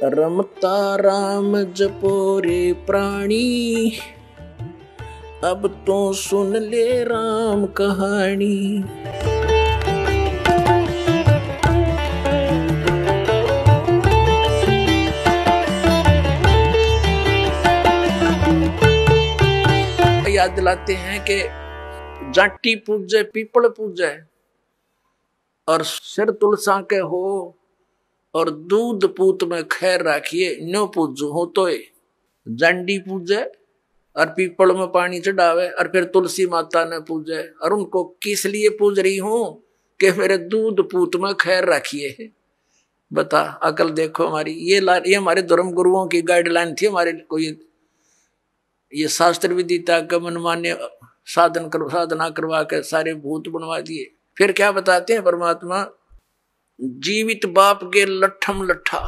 रमता राम जपो रे प्राणी, अब तो सुन ले राम कहानी। याद दिलाते हैं कि जाटी पूजे पीपल पूजे और सिर तुलसा के हो और दूध पूत में खैर राखिए, नो पूजू हो तो जांडी पूजे और पीपल में पानी चढ़ावे और फिर तुलसी माता ने पूजे। और उनको किस लिए पूज रही हूं कि मेरे दूध पूत में खैर राखिए। बता अकल देखो हमारी। ये हमारे धर्म गुरुओं की गाइडलाइन थी। हमारे को ये शास्त्र विदिता का मनमान्य साधना करवा के सारे भूत बनवा दिए। फिर क्या बताते हैं परमात्मा, जीवित बाप के लट्ठम लट्ठा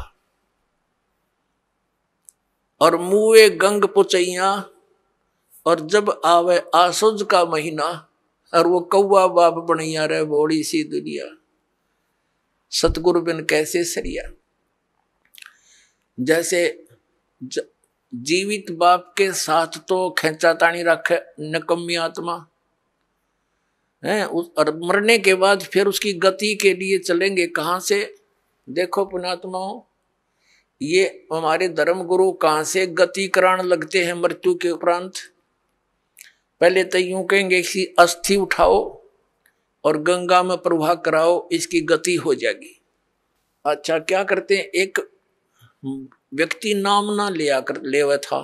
और मुए गंग पुचैया, और जब आवे आसुज का महीना और वो कौवा बाप बनैया रे बोड़ी सी दुनिया। सतगुरु बिन कैसे सरिया। जैसे जीवित बाप के साथ तो खेचा तानी रखे नकम्मी आत्मा है, और मरने के बाद फिर उसकी गति के लिए चलेंगे कहां से। देखो पुण्यात्माओं, ये हमारे धर्म गुरु कहां से गति कराने लगते हैं मृत्यु के उपरांत। पहले तो यूं कहेंगे कि अस्थि उठाओ और गंगा में प्रवाह कराओ, इसकी गति हो जाएगी। अच्छा क्या करते हैं, एक व्यक्ति नाम ना ले हुआ था,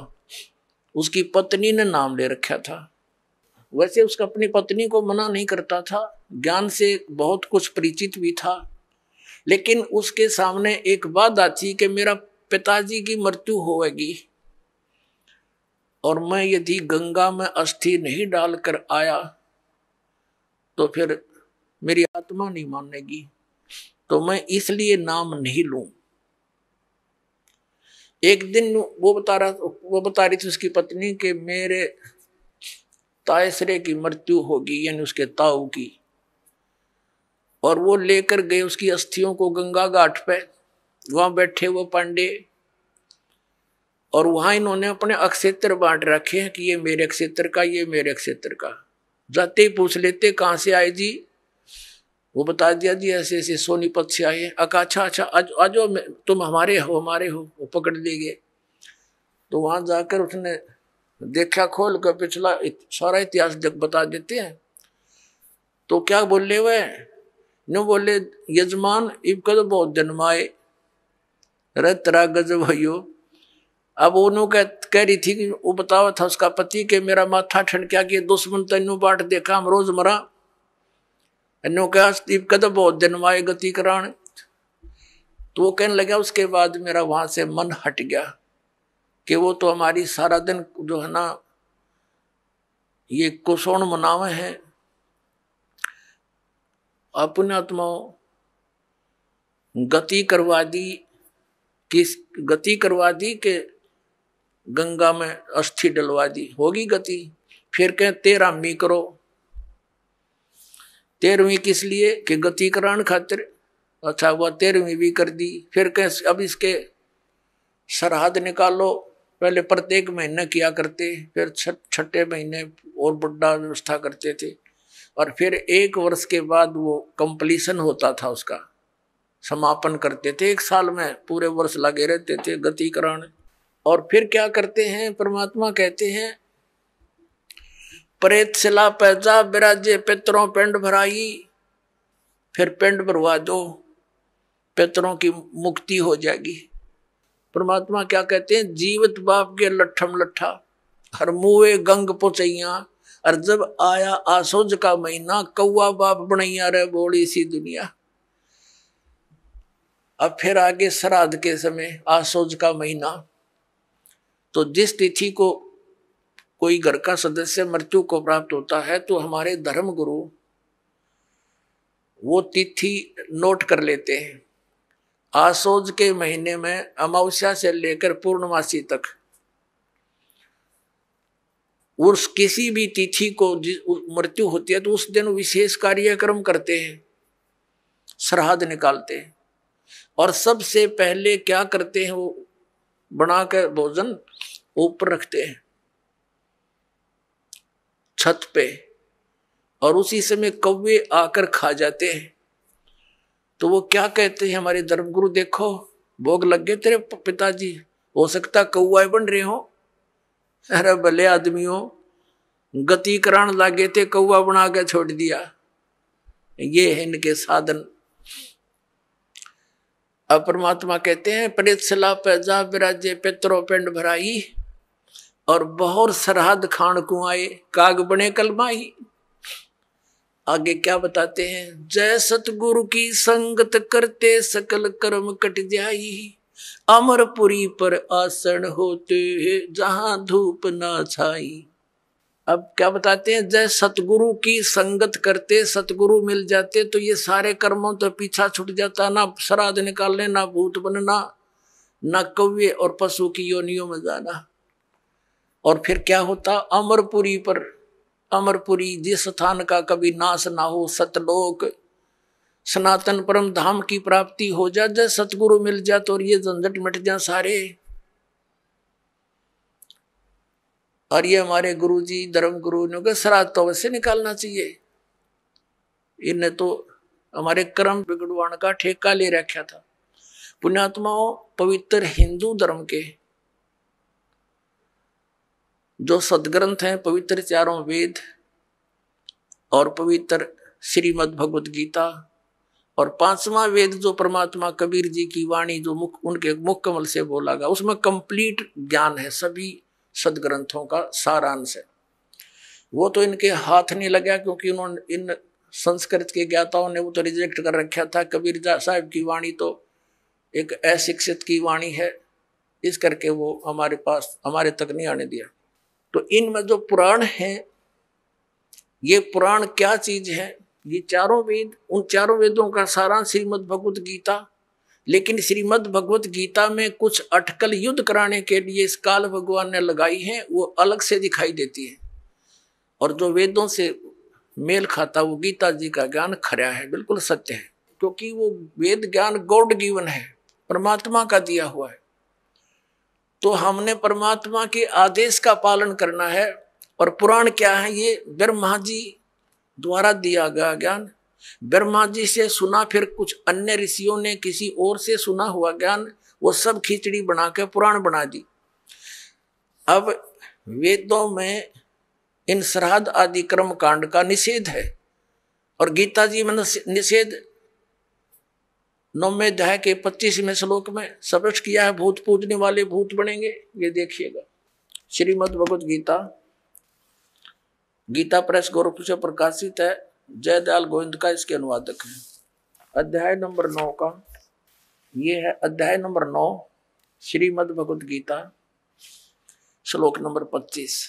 उसकी पत्नी ने नाम ले रखा था। वैसे उसका अपनी पत्नी को मना नहीं करता था, ज्ञान से बहुत कुछ परिचित भी था, लेकिन उसके सामने एक बात आती कि मेरा पिताजी की मृत्यु होगी और मैं यदि गंगा में अस्थि नहीं डालकर आया तो फिर मेरी आत्मा नहीं मानेगी, तो मैं इसलिए नाम नहीं लूं। एक दिन वो बता रही थी उसकी पत्नी कि मेरे तायसरे की मृत्यु होगी, यानी उसके ताऊ की। और वो लेकर गए उसकी अस्थियों को गंगा घाट पे, वहां बैठे वो पांडे, और वहां इन्होंने अपने अक्षेत्र बांट रखे हैं कि ये मेरे अक्षेत्र का, ये मेरे अक्षेत्र का। जाते ही पूछ लेते कहां से आए जी, वो बता दिया जी ऐसे ऐसे सोनीपत से आए। अच्छा आज तुम हमारे हो। वो पकड़ ले गए। तो वहां जाकर उसने देखा, खोल कर पिछला सारा इतिहास बता देते हैं। तो क्या बोले वह नो बोले, यजमान इब कद बहुत जन्माए रे तेरा गजब भयो। अब उन्होंने कह रही थी कि वो बतावा था उसका पति के मेरा माथा ठनक्या कि दुश्मन तेनू बाट देखा हम रोज मरा। नो क्या इब कद बहुत जन्माए गति कराण। तो वो कहने लगा उसके बाद मेरा वहां से मन हट गया कि वो तो हमारी सारा दिन जो है ना ये कुशोण मनावे हैं। अपने आत्माओं गति करवा दी कि गंगा में अस्थि डलवा दी, होगी गति। फिर कहें 13वीं करो। 13वीं किस लिए कि गति कराने खातिर। अच्छा वह 13वीं भी कर दी। फिर कहें अब इसके सरहद निकालो। पहले प्रत्येक महीने किया करते, फिर छठे महीने और बड़ा व्यवस्था करते थे, और फिर 1 वर्ष के बाद वो कंप्लीशन होता था, उसका समापन करते थे। 1 साल में पूरे वर्ष लगे रहते थे गति कराने। और फिर क्या करते हैं, परमात्मा कहते हैं प्रेत शिला पैजा बिराजे पितरों पिंड भराई। फिर पिंड भरवा दो, पितरों की मुक्ति हो जाएगी। परमात्मा क्या कहते हैं, जीवित बाप के लट्ठम लट्ठा हर मुए गंग पुचैया, और जब आया आसुज का महीना कौवा बाप बनैया रे बोड़ी सी दुनिया। अब फिर आगे श्राद्ध के समय आसुज का महीना। तो जिस तिथि को कोई घर का सदस्य मृत्यु को प्राप्त होता है तो हमारे धर्म गुरु वो तिथि नोट कर लेते हैं। आसोज के महीने में अमावस्या से लेकर पूर्णमासी तक उस किसी भी तिथि को मृत्यु होती है तो उस दिन विशेष कार्यक्रम करते हैं, श्राद्ध निकालते हैं। और सबसे पहले क्या करते हैं, वो बना के भोजन ऊपर रखते हैं छत पे, और उसी समय कौवे आकर खा जाते हैं। तो वो क्या कहते हैं हमारे धर्मगुरु, देखो भोग लग गए तेरे पिताजी, हो सकता कौआ बन रहे हो। अरे भले आदमियों, गति करान लागे थे, कौआ बना के छोड़ दिया। ये है इनके साधन। अब परमात्मा कहते हैं प्रेत सला पैजा विराजे पितरो पिंड भराई, और बहुत सरहद खान कुआए काग बने कलमाई। आगे क्या बताते हैं, जय सतगुरु की संगत करते सकल कर्म कट जाई, अमरपुरी पर आसन होते जहां धूप ना छाई। अब क्या बताते हैं, जय सतगुरु की संगत करते सतगुरु मिल जाते तो ये सारे कर्मों तो पीछा छूट जाता, ना श्राद्ध निकालने, ना भूत बनना, ना कौवे और पशु की योनियों में जाना। और फिर क्या होता, अमरपुरी पर, अमरपुरी जिस स्थान का कभी नाश ना हो, सतलोक सनातन परम धाम की प्राप्ति हो जा, जय सतगुरु मिल जा तो ये झंझट मिट जा सारे। और ये हमारे गुरुजी धर्म गुरु ने कहा श्राद्ध तो अवश्य निकालना चाहिए, इन्हें तो हमारे कर्म बिगड़वाने का ठेका ले रखा था। पुण्यात्माओं, पवित्र हिंदू धर्म के जो सदग्रंथ हैं, पवित्र चारों वेद और पवित्र श्रीमद् भगवत गीता, और पांचवा वेद जो परमात्मा कबीर जी की वाणी जो उनके मुख कमल से बोला गया, उसमें कंप्लीट ज्ञान है, सभी सदग्रंथों का सारांश है। वो तो इनके हाथ नहीं लगा, क्योंकि उन्होंने इन संस्कृत के ज्ञाताओं ने वो तो रिजेक्ट कर रखा था। कबीर साहब की वाणी तो एक अशिक्षित की वाणी है, इस करके वो हमारे पास, हमारे तक नहीं आने दिया। तो इनमें जो पुराण है, ये पुराण क्या चीज है, ये चारों वेद, उन चारों वेदों का सारांश श्रीमद् भगवत गीता। लेकिन श्रीमद् भगवत गीता में कुछ अटकल युद्ध कराने के लिए इस काल भगवान ने लगाई है, वो अलग से दिखाई देती है। और जो वेदों से मेल खाता वो गीता जी का ज्ञान खरा है, बिल्कुल सत्य है, क्योंकि वो वेद ज्ञान गॉड गिवन है, परमात्मा का दिया हुआ है। तो हमने परमात्मा के आदेश का पालन करना है। और पुराण क्या है, ये ब्रह्मा जी द्वारा दिया गया ज्ञान, ब्रह्मा जी से सुना, फिर कुछ अन्य ऋषियों ने किसी और से सुना हुआ ज्ञान, वो सब खिचड़ी बना के पुराण बना दी। अब वेदों में इन श्राद्ध आदि कर्म कांड का निषेध है, और गीता जी में निषेध 9वें अध्याय के 25वें श्लोक में स्पष्ट किया है, भूत पूजने वाले भूत बनेंगे। ये देखिएगा श्रीमद् भगवत गीता, गीता प्रेस गोरखपुर से प्रकाशित है, जयदयाल गोविंद का इसके अनुवादक है। अध्याय नंबर 9 का ये है, अध्याय नंबर 9 श्रीमद् भगवत गीता, श्लोक नंबर 25।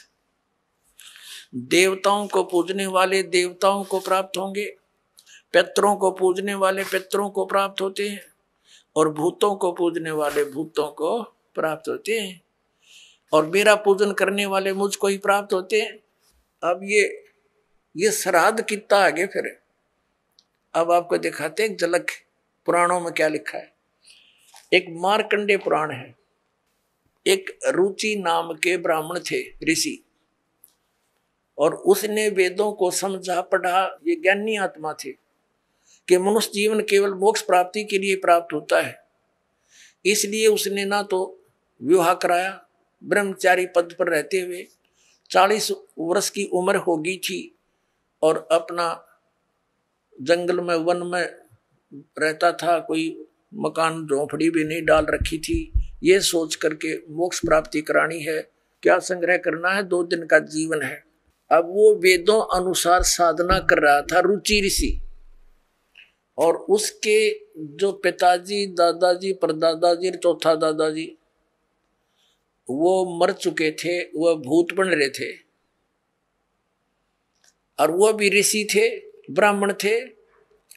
देवताओं को पूजने वाले देवताओं को प्राप्त होंगे, पितरों को पूजने वाले पितरों को प्राप्त होते हैं, और भूतों को पूजने वाले भूतों को प्राप्त होते हैं, और मेरा पूजन करने वाले मुझको ही प्राप्त होते हैं। अब ये श्राद्ध कितना आगे फिर, अब आपको दिखाते हैं झलक पुराणों में क्या लिखा है। एक मार्कंडे पुराण है, एक रुचि नाम के ब्राह्मण थे, ऋषि, और उसने वेदों को समझा पढ़ा, ये ज्ञानी आत्मा थे कि मनुष्य जीवन केवल मोक्ष प्राप्ति के लिए प्राप्त होता है। इसलिए उसने ना तो विवाह कराया, ब्रह्मचारी पद पर रहते हुए 40 वर्ष की उम्र हो गई थी, और अपना जंगल में वन में रहता था, कोई मकान झोंपड़ी भी नहीं डाल रखी थी। ये सोच करके मोक्ष प्राप्ति करानी है, क्या संग्रह करना है, 2 दिन का जीवन है। अब वो वेदों अनुसार साधना कर रहा था, रुचि ऋषि, और उसके जो पिताजी, दादाजी, परदादाजी, चौथा दादाजी वो मर चुके थे, वह भूत बन रहे थे, और वह भी ऋषि थे, ब्राह्मण थे,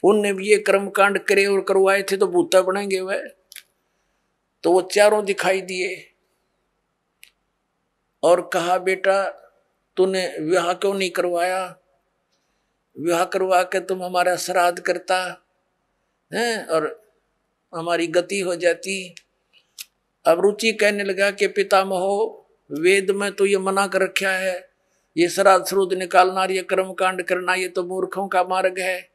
उनने भी ये कर्म कांड करे और करवाए थे, तो भूता बनेंगे वह। तो वो चारों दिखाई दिए और कहा, बेटा तूने विवाह क्यों नहीं करवाया, विवाह करवा के तुम हमारा श्राद्ध करता है और हमारी गति हो जाती। अब रुचि कहने लगा कि पितामहो, वेद में तो ये मना कर रखा है, ये श्राद्ध श्रुद्ध निकालना, ये कर्म कांड करना, ये तो मूर्खों का मार्ग है।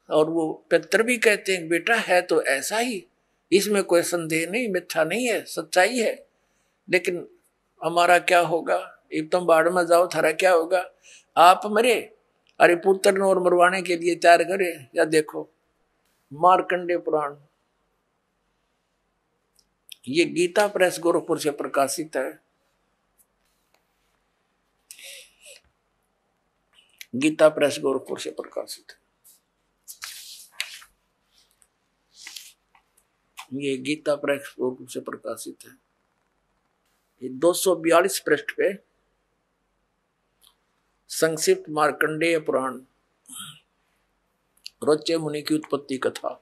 और वो पितर भी कहते हैं बेटा है तो ऐसा ही, इसमें कोई संदेह नहीं, मिथ्या नहीं है, सच्चाई है। लेकिन हमारा क्या होगा, एक तुम बाढ़ में जाओ, थारा क्या होगा, आप मरे, अरे पुत्र ने और मरवाने के लिए तैयार करे। या देखो मार्कंडेय पुराण, ये गीता प्रेस गोरखपुर से प्रकाशित है। गीता प्रेस गोरखपुर से प्रकाशित है। ये गीता प्रेस गोरखपुर से प्रकाशित है। ये 242 पृष्ठ पे संक्षिप्त मार्कंडेय पुराण, रोचे मुनि की उत्पत्ति कथा।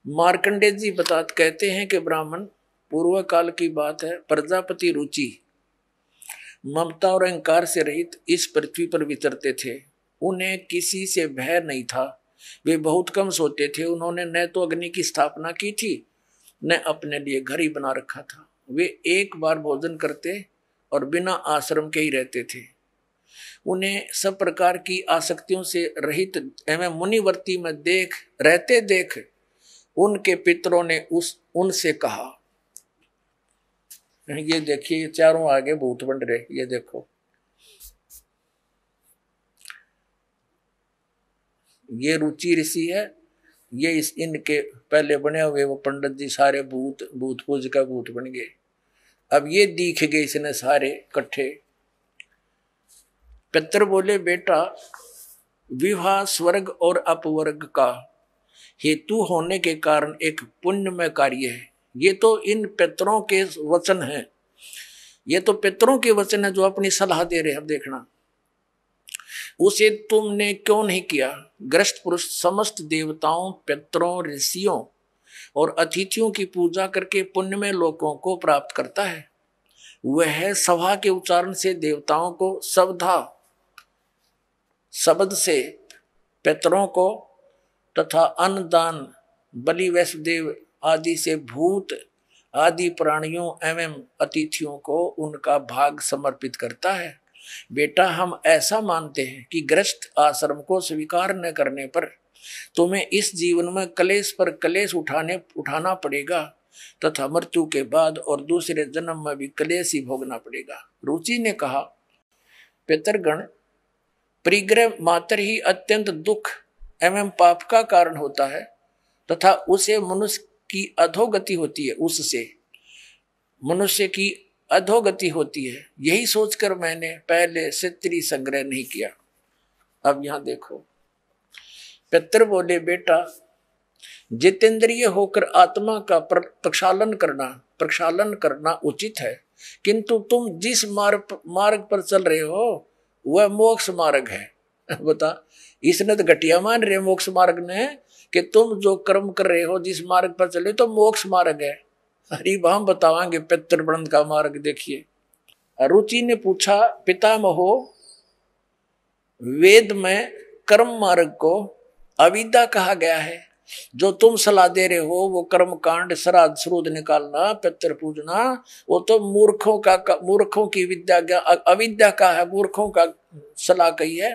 मार्कंडेय जी कहते हैं कि ब्राह्मण, पूर्व काल की बात है, प्रजापति रुचि ममता और अहंकार से रहित इस पृथ्वी पर विचरते थे। उन्हें किसी से भय नहीं था, वे बहुत कम सोते थे। उन्होंने न तो अग्नि की स्थापना की थी, न अपने लिए घर ही बना रखा था। वे एक बार भोजन करते और बिना आश्रम के ही रहते थे। उन्हें सब प्रकार की आसक्तियों से रहित एवं मुनिवर्ती में देख उनके पितरों ने उनसे कहा, ये देखिए चारों आगे भूत बन रहे, ये देखो, ये रुचि ऋषि है, ये इनके पहले बने हुए वो पंडित जी सारे भूत पूज का भूत बन गए। अब ये दिख गए इसने सारे इकट्ठे। पितर बोले बेटा, विवाह स्वर्ग और अपवर्ग का हेतु होने के कारण एक पुण्यमय कार्य है। ये तो इन पितरों के वचन हैं, ये तो पितरों के वचन है जो अपनी सलाह दे रहे हैं। अब देखना, उसे तुमने क्यों नहीं किया। ग्रस्त पुरुष समस्त देवताओं, पितरों, ऋषियों और अतिथियों की पूजा करके पुण्यमय लोकों को प्राप्त करता है। वह सभा के उच्चारण से देवताओं को, शब्द से पितरों को तथा अन्नदान, बलि, वैष्णदेव आदि से भूत आदि प्राणियों एवं अतिथियों को उनका भाग समर्पित करता है। बेटा, हम ऐसा मानते हैं कि गृहस्थ आश्रम को स्वीकार न करने पर तुम्हें इस जीवन में कलेश पर कलेश उठाना पड़ेगा तथा मृत्यु के बाद और दूसरे जन्म में भी कलेश ही भोगना पड़ेगा। रुचि ने कहा, पितरगण, परिग्रह मात्र ही अत्यंत दुख एवं पाप का कारण होता है तथा उसे मनुष्य की अधोगति होती है, उससे मनुष्य की अधोगति होती है। यही सोचकर मैंने पहले से स्त्री संग्रह नहीं किया। अब यहां देखो, पितर बोले बेटा, जितेंद्रिय होकर आत्मा का प्रक्षालन करना उचित है, किंतु तुम जिस मार्ग पर चल रहे हो वह मोक्ष मार्ग है। बता, इसने तो घटिया मान रहे मोक्ष मार्ग ने कि तुम जो कर्म कर रहे हो, जिस मार्ग पर चले तो मोक्ष मार्ग है। अरे हम बतावांगे पितृवृंद का मार्ग। देखिए, रुचि ने पूछा, पितामहो, वेद में कर्म मार्ग को अविद्या कहा गया है। जो तुम सलाह दे रहे हो वो कर्म कांड, श्राद्ध श्रुद्ध निकालना, पितृ पूजना, वो तो मूर्खों की विद्या, अविद्या का है, मूर्खों का सलाह कही है।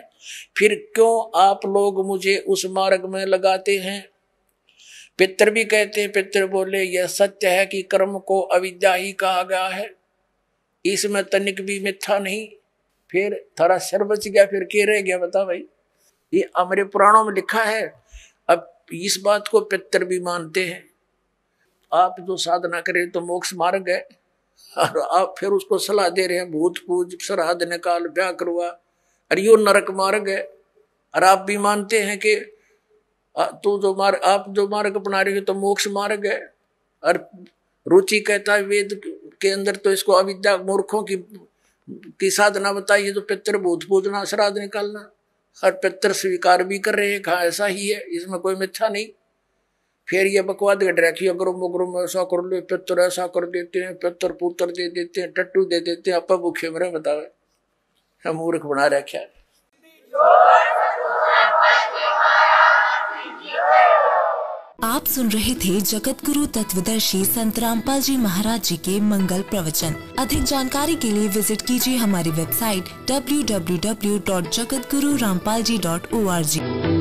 फिर क्यों आप लोग मुझे उस मार्ग में लगाते हैं। पितर भी कहते हैं, पितर बोले, यह सत्य है कि कर्म को अविद्या ही कहा गया है, इसमें तनिक भी मिथ्या नहीं। फिर थारा शर बच गया, फिर क्या रह गया बता भाई। ये हमारे पुराणों में लिखा है। अब इस बात को पितर भी मानते हैं। आप जो साधना करें तो मोक्ष मार्ग है, और आप फिर उसको सलाह दे रहे हैं भूत पूज, श्राद्ध निकाल, ब्याह करवा, अरे यो नरक मार्ग है। और आप भी मानते हैं कि आप जो मार्ग अपना रहे हो तो मोक्ष मार्ग है। और रुचि कहता है वेद के अंदर तो इसको अविद्या, मूर्खों की साधना बताइए, तो पितर भूत पूजना, श्राद्ध निकालना, और पितर स्वीकार भी कर रहे हैं, कहा ऐसा ही है, इसमें कोई मिथ्या नहीं। फिर ये बकवाद गट रखी, अगरुम उगरुम ऐसा कर लो, पितर ऐसा कर देते हैं, पितर पुत्र दे देते हैं, टट्टू दे देते हैं, अपा भूखे मरे। बतावे हम मूर्ख बना रखा है। आप सुन रहे थे जगत गुरु तत्वदर्शी संत रामपाल जी महाराज जी के मंगल प्रवचन। अधिक जानकारी के लिए विजिट कीजिए हमारी वेबसाइट www.jagatgururampalji.org।